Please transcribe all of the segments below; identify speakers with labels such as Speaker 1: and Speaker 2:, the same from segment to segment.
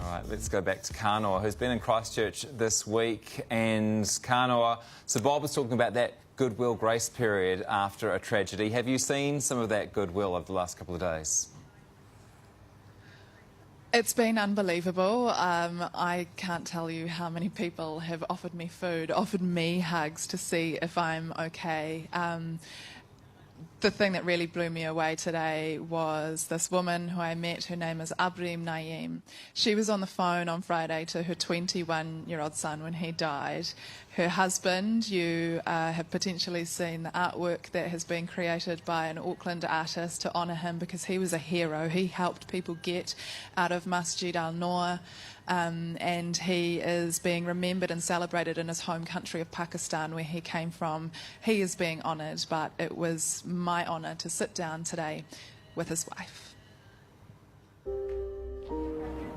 Speaker 1: right, let's go back to Kanoa, who's been in Christchurch this week. And Kanoa, so Bob was talking about that goodwill grace period after a tragedy. Have you seen some of that goodwill over the last couple of days?
Speaker 2: It's been unbelievable. I can't tell you how many people have offered me food, offered me hugs to see if I'm okay. The thing that really blew me away today was this woman who I met. Her name is Ambreen Naeem. She was on the phone on Friday to her 21-year-old son when he died. Her husband, you have potentially seen the artwork that has been created by an Auckland artist to honour him because he was a hero. He helped people get out of Masjid al-Noor. And he is being remembered and celebrated in his home country of Pakistan, where he came from. He is being honoured, but it was my honour to sit down today with his wife.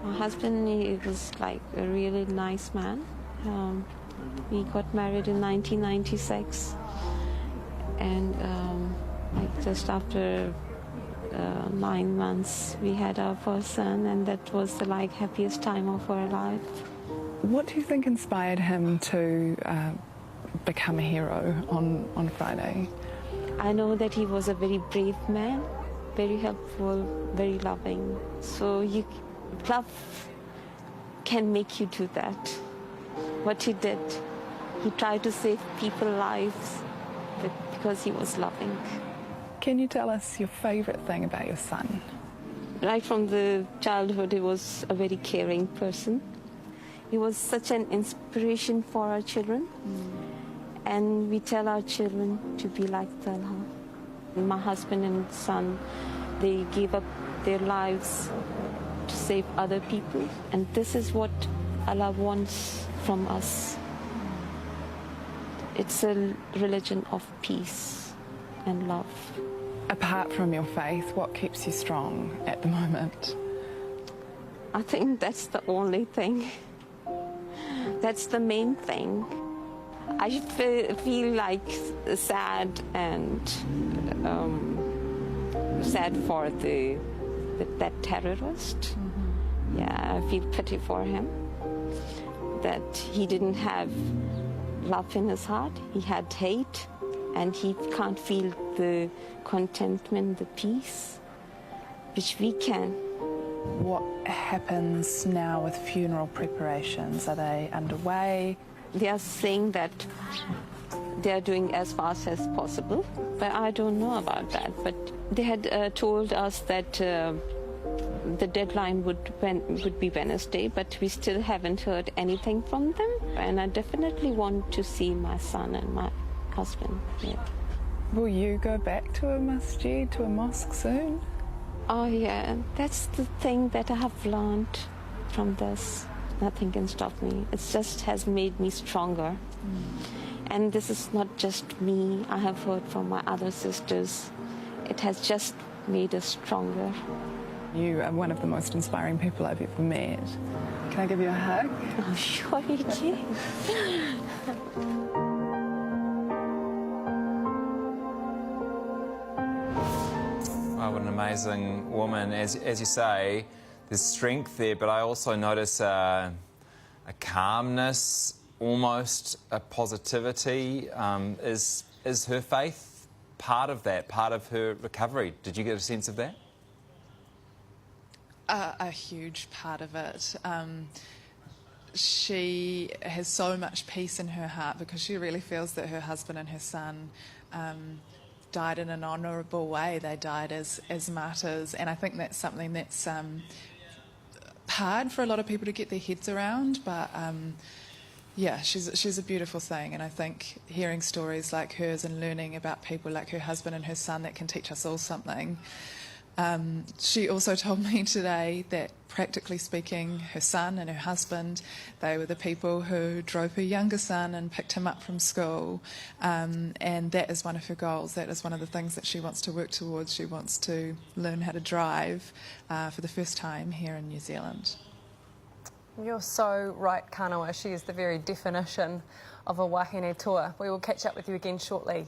Speaker 3: My husband, he was like a really nice man. We got married in 1996, and like just after 9 months we had our first son, and that was the happiest time of our life.
Speaker 4: What do you think inspired him to become a hero on Friday?
Speaker 3: I know that he was a very brave man, very helpful, very loving. So love can make you do that. What he did, he tried to save people's lives because he was loving.
Speaker 4: Can you tell us your favourite thing about your son?
Speaker 3: Right from the childhood, he was a very caring person. He was such an inspiration for our children. And we tell our children to be like Talha. My husband and son, they gave up their lives to save other people. And this is what Allah wants from us. It's a religion of peace and love.
Speaker 4: Apart from your faith, what keeps you strong at the moment?
Speaker 3: I think that's the only thing. That's the main thing. I feel like sad and sad for that terrorist. Yeah, I feel pity for him. That he didn't have love in his heart. He had hate. And he can't feel the contentment, the peace, which we can.
Speaker 4: What happens now with funeral preparations? Are they underway?
Speaker 3: They are saying that they are doing as fast as possible, but I don't know about that. But they had told us that the deadline would be Wednesday, but we still haven't heard anything from them. And I definitely want to see my son and my husband. Yeah.
Speaker 4: Will you go back to a masjid, to a mosque soon?
Speaker 3: Oh yeah, that's the thing that I have learned from this. Nothing can stop me. It just has made me stronger. And this is not just me. I have heard from my other sisters. It has just made us stronger.
Speaker 4: You are one of the most inspiring people I've ever met. Can I give you a hug?
Speaker 3: Oh, sure you can.
Speaker 1: Oh, what an amazing woman. As you say, there's strength there, but I also notice a calmness, almost a positivity. Is her faith part of that, part of her recovery? Did you get a sense of that?
Speaker 2: A huge part of it. She has so much peace in her heart because she really feels that her husband and her son died in an honourable way. They died as martyrs, and I think that's something that's hard for a lot of people to get their heads around, but yeah, she's a beautiful thing, and I think hearing stories like hers and learning about people like her husband and her son, that can teach us all something. She also told me today that, practically speaking, her son and her husband, they were the people who drove her younger son and picked him up from school, and that is one of her goals. That is one of the things that she wants to work towards. She wants to learn how to drive for the first time here in New Zealand.
Speaker 5: You're so right, Kanoa. She is the very definition of a wahine toa. We will catch up with you again shortly.